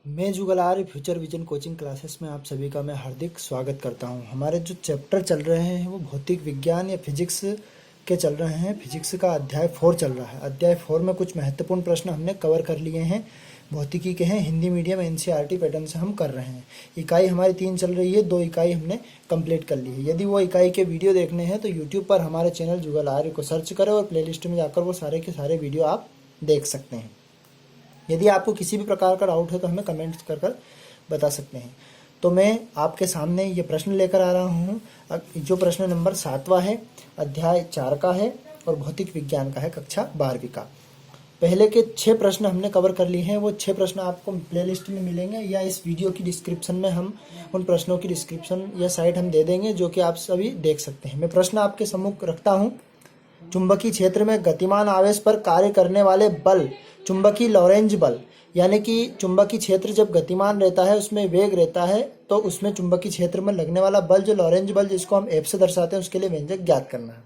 मैं जुगल आर्य future vision coaching classes में आप सभी का मैं हार्दिक स्वागत करता हूं। हमारे जो चैप्टर चल रहे हैं वो भौतिक विज्ञान या फिजिक्स के चल रहे हैं। फिजिक्स का अध्याय 4 चल रहा है। अध्याय 4 में कुछ महत्वपूर्ण प्रश्न हमने कवर कर लिए हैं, भौतिकी के हैं, हिंदी मीडियम एनसीईआरटी पैटर्न से हम कर रहे हैं। इकाई हमारी 3 चल रही है, 2 इकाई हमने कंप्लीट कर ली है। यदि वो इकाई के वीडियो देखने हैं तो यूट्यूब पर हमारे चैनल जुगल आर्य को सर्च करें और प्लेलिस्ट में जाकर वो सारे के सारे वीडियो आप देख सकते हैं। यदि आपको किसी भी प्रकार का डाउट है तो हमें कमेंट्स कर बता सकते हैं। तो मैं आपके सामने ये प्रश्न लेकर आ रहा हूँ, जो प्रश्न नंबर 7वां है, अध्याय 4 का है और भौतिक विज्ञान का है, कक्षा 12वीं का। पहले के 6 प्रश्न हमने कवर कर लिए हैं। वो 6 प्रश्न आपको प्लेलिस्ट में मिलेंगे या इस वीडियो की डिस्क्रिप्शन में हम उन प्रश्नों की डिस्क्रिप्शन या साइट हम दे देंगे, जो कि आप सभी देख सकते हैं। मैं प्रश्न आपके सम्मुख रखता हूँ। चुंबकीय क्षेत्र में गतिमान आवेश पर कार्य करने वाले बल चुंबकीय लॉरेंज बल, यानी कि चुंबकीय क्षेत्र जब गतिमान रहता है उसमें वेग रहता है, तो उसमें चुंबकीय क्षेत्र में लगने वाला बल जो लॉरेंज बल, जिसको हम एफ से दर्शाते हैं, उसके लिए व्यंजक ज्ञात करना है।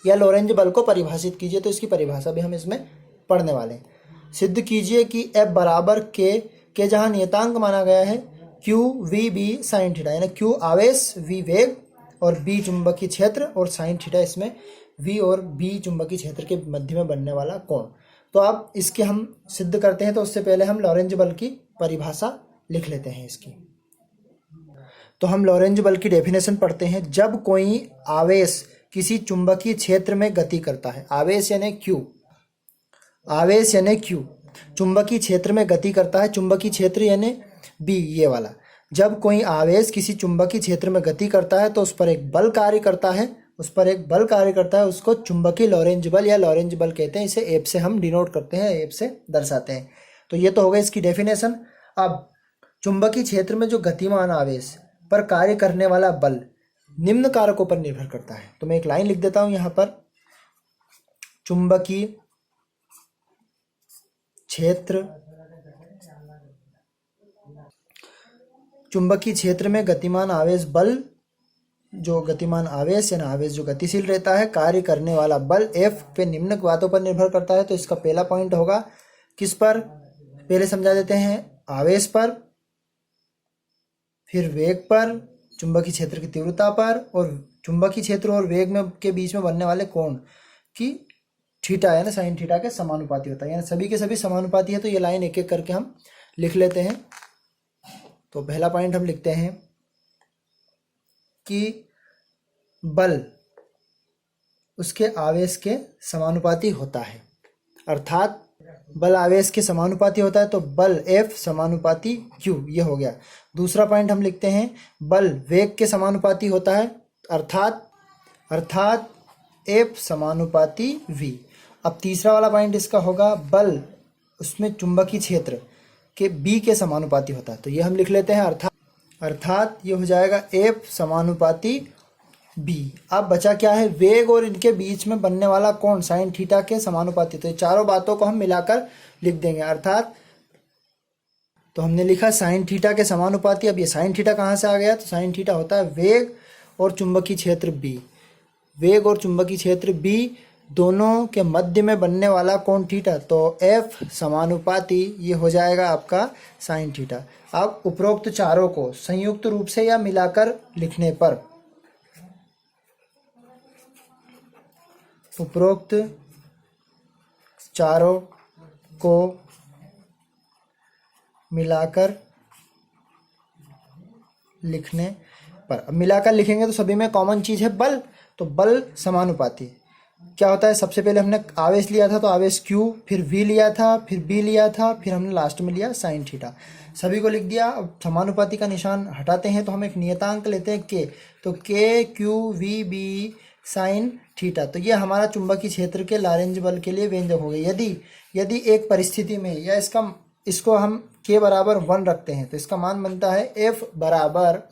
या लॉरेंज बल को परिभाषित कीजिए, तो इसकी परिभाषा भी हम इसमें पढ़ने वाले हैं। सिद्ध कीजिए कि एफ बराबर के जहाँ नियतांक माना गया है q v B sine theta, यानी क्यू आवेश, वी वेग और बी चुंबकीय क्षेत्र और साइन थीटा इसमें वी और बी चुंबकीय क्षेत्र के मध्य में बनने वाला कोण। तो अब इसके हम सिद्ध करते हैं, तो उससे पहले हम लॉरेंज बल की परिभाषा लिख लेते हैं इसकी। तो हम लॉरेंज बल की डेफिनेशन पढ़ते हैं। जब कोई आवेश किसी चुंबकीय क्षेत्र में गति करता है, आवेश यानी क्यू, आवेश यानी क्यू चुंबकीय क्षेत्र में गति करता है, चुंबकीय क्षेत्र यानी बी, ये वाला। जब कोई आवेश किसी चुंबकीय क्षेत्र में गति करता है तो उस पर एक बल कार्य करता है, उसको चुंबकीय लॉरेंज बल या लॉरेंज बल कहते हैं। इसे एफ से हम डिनोट करते हैं, एफ से दर्शाते हैं। तो ये तो हो गया इसकी डेफिनेशन। अब चुंबकीय क्षेत्र में जो गतिमान आवेश पर कार्य करने वाला बल निम्न कारकों पर निर्भर करता है। तो मैं एक लाइन लिख देता हूं यहाँ पर। चुंबकीय क्षेत्र में गतिमान आवेश बल, जो गतिमान आवेश यानी आवेश जो गतिशील रहता है, कार्य करने वाला बल एफ पे निम्न बातों पर निर्भर करता है। तो इसका पहला पॉइंट होगा किस पर, पहले समझा देते हैं, आवेश पर, फिर वेग पर, चुंबकीय क्षेत्र की तीव्रता पर, और चुंबकीय क्षेत्र और वेग में के बीच में बनने वाले कोण की थीटा यानी साइन थीटा के समानुपाती होता है, यानी सभी के सभी समानुपाती है। तो ये लाइन एक एक करके हम लिख लेते हैं। तो पहला पॉइंट हम लिखते हैं कि बल उसके आवेश के समानुपाती होता है, अर्थात बल आवेश के समानुपाती होता है, तो बल F समानुपाती Q, ये हो गया। दूसरा पॉइंट हम लिखते हैं बल वेग के समानुपाती होता है, अर्थात F समानुपाती V। अब तीसरा वाला पॉइंट इसका होगा बल उसमें चुंबकीय क्षेत्र के B के समानुपाती होता है। तो ये हम लिख लेते हैं अर्थात ये हो जाएगा F समानुपाती B। अब बचा क्या है, वेग और इनके बीच में बनने वाला कोण साइन थीटा के समानुपाती। तो ये चारों बातों को हम मिलाकर लिख देंगे, अर्थात तो हमने लिखा साइन थीटा के समानुपाती। अब ये साइन थीटा कहाँ से आ गया, तो साइन थीटा होता है वेग और चुंबकीय क्षेत्र B, वेग और चुंबकीय क्षेत्र B दोनों के मध्य में बनने वाला कोण थीटा। तो F समानुपाती ये हो जाएगा आपका साइन थीटा। अब उपरोक्त चारों को संयुक्त रूप से या मिलाकर लिखने पर, उपरोक्त चारों को मिलाकर लिखने पर, अब मिलाकर लिखेंगे तो सभी में कॉमन चीज है बल। तो बल समानुपाती क्या होता है, सबसे पहले हमने आवेश लिया था तो आवेश Q, फिर V लिया था, फिर B लिया था, फिर हमने लास्ट में लिया साइन थीटा। सभी को लिख दिया। अब समानुपाती का निशान हटाते हैं तो हम एक नियतांक लेते हैं K। तो K Q V B sine theta. तो ये हमारा चुंबकीय क्षेत्र के लॉरेंज बल के लिए व्यंजक हो गया। यदि एक परिस्थिति में या इसको हम K बराबर 1 रखते हैं तो इसका मान बनता है F बराबर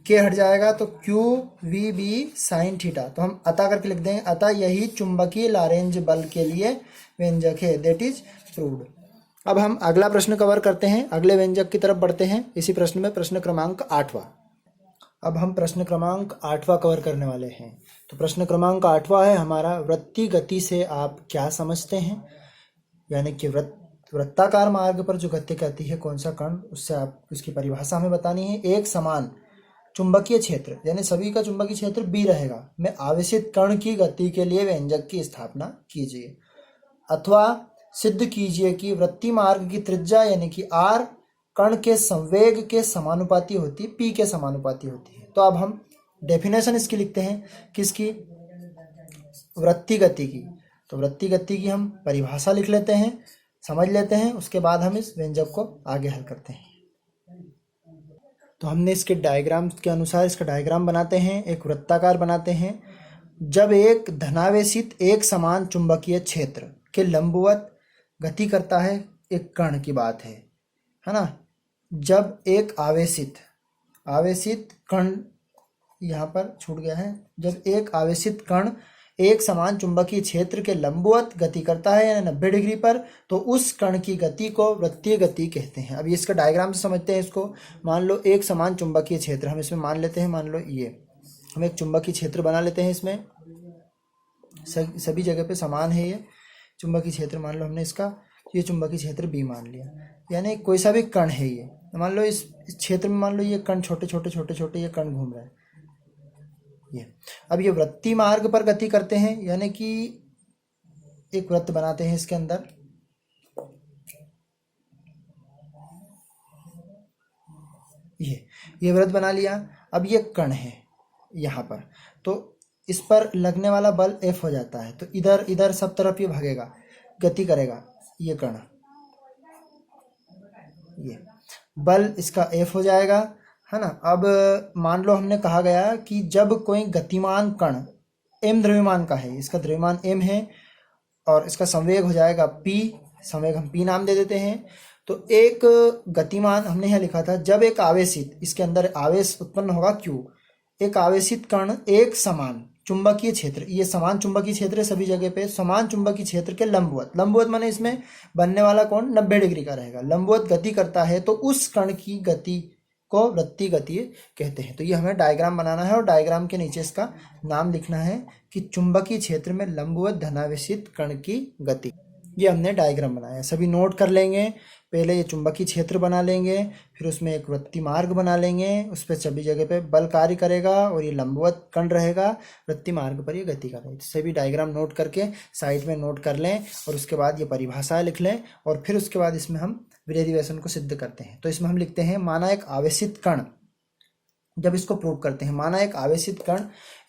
K हट जाएगा तो Q V B sine theta. तो हम अतः करके लिख देंगे, अतः यही चुंबकीय लॉरेंज बल के लिए व्यंजक है, दैट इज प्रूव्ड। अब हम अगला प्रश्न कवर करते हैं, अगले व्यंजक की तरफ बढ़ते हैं। इसी प्रश्न में प्रश्न क्रमांक 8वां। अब हम प्रश्न क्रमांक 8वां कवर करने वाले हैं। तो प्रश्न क्रमांक 8वां है हमारा, वृत्तीय गति से आप क्या समझते हैं, यानी कि तो वृत्ताकार मार्ग पर जो गति करती है कौन सा कण, उससे आप उसकी परिभाषा हमें बतानी है। एक समान चुंबकीय क्षेत्र यानी सभी का चुंबकीय क्षेत्र बी रहेगा में आवेशित कण की गति के लिए व्यंजक की स्थापना कीजिए, अथवा सिद्ध कीजिए कि वृत्तीय मार्ग की त्रिज्या यानी कि आर कण के संवेग के समानुपाती होती है, पी के समानुपाती होती है। तो अब हम डेफिनेशन इसकी लिखते हैं, किसकी, वृत्तीय गति की। तो वृत्तीय गति की हम परिभाषा लिख लेते हैं, समझ लेते हैं, उसके बाद हम इस व्यंजक को आगे हल करते हैं। तो हमने इसके डायग्राम के अनुसार इसका डायग्राम बनाते हैं, एक वृत्ताकार बनाते हैं। जब एक धनावेशित एक समान चुंबकीय क्षेत्र के लंबवत गति करता है, एक कण की बात है ना। जब एक आवेशित कण, यहाँ पर छूट गया है, जब एक आवेशित कण एक समान चुंबकीय क्षेत्र के लंबवत गति करता है यानी 90 डिग्री पर, तो उस कण की गति को वृत्तीय गति कहते हैं। अब इसका डायग्राम से समझते हैं इसको। मान लो एक समान चुंबकीय क्षेत्र हम इसमें मान लेते हैं, मान लो ये हम एक चुंबकीय क्षेत्र बना लेते हैं, इसमें सभी जगह पे समान है ये चुंबकीय क्षेत्र। मान लो हमने इसका ये चुंबकीय क्षेत्र बी मान लिया, यानी कोई सा भी कण है ये, मान लो इस क्षेत्र में मान लो ये कण छोटे छोटे ये कण घूम रहा है ये। अब ये वृत्तीय मार्ग पर गति करते हैं, यानी कि एक वृत्त बनाते हैं इसके अंदर, ये वृत्त बना लिया। अब ये कण है यहाँ पर, तो इस पर लगने वाला बल F हो जाता है, तो इधर इधर सब तरफ ये भागेगा, गति करेगा ये कण, ये बल इसका F हो जाएगा, है ना। अब मान लो हमने कहा गया कि जब कोई गतिमान कण m द्रव्यमान का है, इसका द्रव्यमान m है और इसका संवेग हो जाएगा p, संवेग हम p नाम दे देते हैं। तो एक गतिमान हमने यहाँ लिखा था, जब एक आवेशित, इसके अंदर आवेश उत्पन्न होगा q, एक आवेशित कण एक समान चुंबकीय क्षेत्र, ये समान चुंबकीय क्षेत्र है सभी जगह पे, समान चुंबकीय क्षेत्र के लंबवत माने इसमें बनने वाला कोण 90 डिग्री का रहेगा, लंबवत गति करता है, तो उस कण की गति को वृत्तीय गति कहते हैं। तो ये हमें डायग्राम बनाना है और डायग्राम के नीचे इसका नाम लिखना है कि चुंबकीय क्षेत्र में लंबवत धनावेशित कण की गति। ये हमने डायग्राम बनाया, सभी नोट कर लेंगे। पहले ये चुंबकीय क्षेत्र बना लेंगे, फिर उसमें एक वृत्तीय मार्ग बना लेंगे, उस पर सभी जगह पे बल कार्य करेगा और ये लंबवत कण रहेगा, वृत्तीय मार्ग पर ये गति करेगी। सभी डायग्राम नोट करके साइड में नोट कर लें और उसके बाद ये परिभाषा लिख लें और फिर उसके बाद इसमें हम डेरिवेशन को सिद्ध करते हैं। तो इसमें हम लिखते हैं, माना एक आवेशित कण, जब इसको प्रूव करते हैं, माना एक आवेशित कण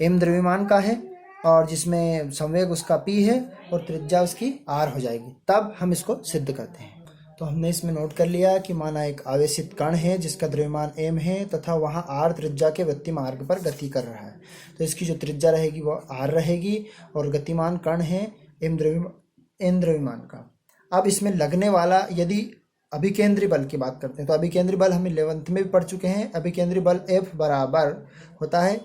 m द्रव्यमान का है और जिसमें संवेग उसका p है और त्रिज्या उसकी r हो जाएगी, तब हम इसको सिद्ध करते हैं। तो हमने इसमें नोट कर लिया कि माना एक आवेशित कण है जिसका द्रव्यमान m है तथा वहाँ r त्रिज्या के वृत्तीय मार्ग पर गति कर रहा है, तो इसकी जो त्रिज्या रहेगी वो r रहेगी और गतिमान कण है m द्रव्यमान का। अब इसमें लगने वाला, यदि अभिकेंद्री बल की बात करते हैं तो अभिकेंद्री बल हम 11th में भी पढ़ चुके हैं। अभिकेंद्री बल F बराबर होता है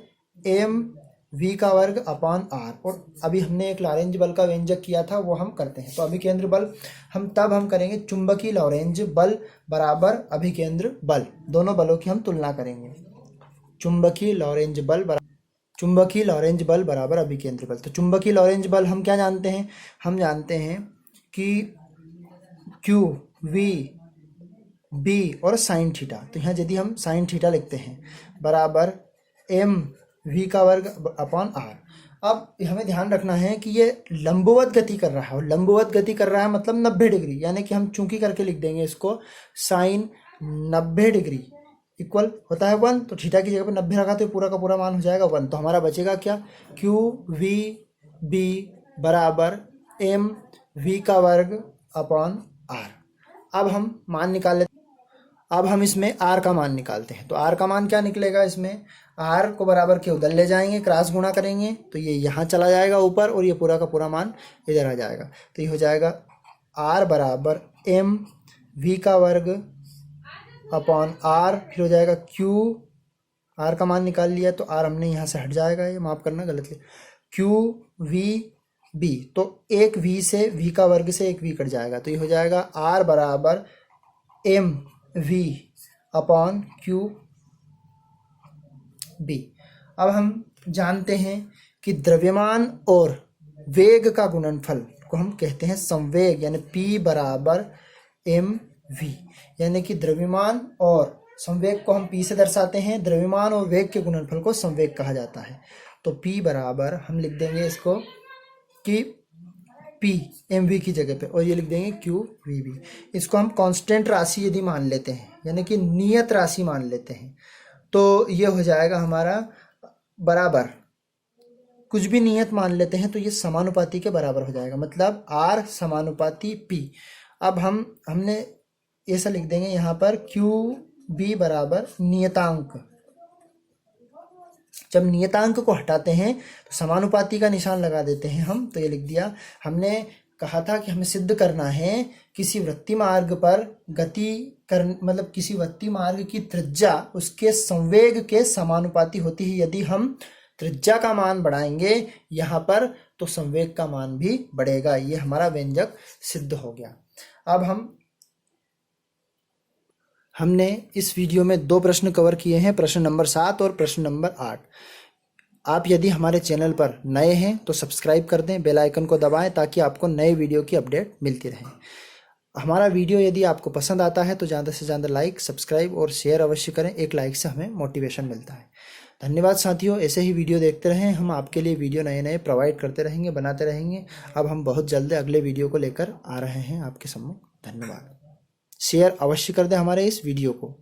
mv का वर्ग अपॉन r, और अभी हमने एक लॉरेंज बल का व्यंजक किया था वो हम करते हैं। तो अभिकेंद्र बल हम तब हम करेंगे चुंबकीय लॉरेंज बल बराबर अभिकेंद्र बल, दोनों बलों की हम तुलना करेंगे। चुंबकीय लॉरेंज बल बराबर अभिकेंद्र बल। तो चुंबकीय लॉरेंज बल हम क्या जानते हैं, हम जानते हैं कि Q V B और साइन थीटा। तो यहाँ यदि हम साइन थीटा लिखते हैं बराबर m v का वर्ग अपॉन r। अब हमें ध्यान रखना है कि ये लंबवत गति कर रहा है, और लंबवत गति कर रहा है मतलब 90 डिग्री, यानी कि हम चूंकि करके लिख देंगे इसको साइन 90 डिग्री इक्वल होता है 1, तो थीटा की जगह पर 90 रखा तो पूरा का पूरा मान हो जाएगा 1। तो हमारा बचेगा क्या, Q V B बराबर m v का वर्ग अपॉन r। अब हम मान निकाल लेते, अब हम इसमें r का मान निकालते हैं। तो r का मान क्या निकलेगा, इसमें r को बराबर के उधर ले जाएंगे, क्रॉस गुणा करेंगे तो ये यहाँ चला जाएगा ऊपर और ये पूरा का पूरा मान इधर आ जाएगा। तो ये हो जाएगा r बराबर m v का वर्ग अपॉन r, फिर हो जाएगा q, r का मान निकाल लिया तो r हमने यहाँ से हट जाएगा, ये माफ़ करना गलत है, q v b, तो एक v से v का वर्ग से एक v कट जाएगा, तो ये हो जाएगा r बराबर m v upon q b। अब हम जानते हैं कि द्रव्यमान और वेग का गुणनफल को हम कहते हैं संवेग, यानी p बराबर mv, यानी कि द्रव्यमान और संवेग को हम p से दर्शाते हैं। द्रव्यमान और वेग के गुणनफल को संवेग कहा जाता है। तो p बराबर हम लिख देंगे इसको कि p mv की जगह पे, और ये लिख देंगे qvb। इसको हम कांस्टेंट राशि यदि मान लेते हैं, यानी कि नियत राशि मान लेते हैं, तो ये हो जाएगा हमारा बराबर, कुछ भी नियत मान लेते हैं तो ये समानुपाती के बराबर हो जाएगा, मतलब r समानुपाती p। अब हमने ऐसा लिख देंगे यहाँ पर qb बराबर नियतांक। जब नियतांक को हटाते हैं तो समानुपाती का निशान लगा देते हैं हम। तो ये लिख दिया। हमने कहा था कि हमें सिद्ध करना है किसी वृत्तीय मार्ग पर गति कर, मतलब किसी वृत्तीय मार्ग की त्रिज्या उसके संवेग के समानुपाती होती है। यदि हम त्रिज्या का मान बढ़ाएंगे यहाँ पर तो संवेग का मान भी बढ़ेगा। ये हमारा व्यंजक सिद्ध हो गया। अब हमने इस वीडियो में 2 प्रश्न कवर किए हैं, प्रश्न नंबर 7 और प्रश्न नंबर 8। आप यदि हमारे चैनल पर नए हैं तो सब्सक्राइब कर दें, बेल आइकन को दबाएं ताकि आपको नए वीडियो की अपडेट मिलती रहे। हमारा वीडियो यदि आपको पसंद आता है तो ज़्यादा से ज़्यादा लाइक, सब्सक्राइब और शेयर अवश्य करें। एक लाइक से हमें मोटिवेशन मिलता है। धन्यवाद साथियों, ऐसे ही वीडियो देखते रहें। हम आपके लिए वीडियो नए नए प्रोवाइड करते रहेंगे, बनाते रहेंगे। अब हम बहुत जल्द अगले वीडियो को लेकर आ रहे हैं आपके सम्मुख। धन्यवाद। शेयर अवश्य कर दें हमारे इस वीडियो को।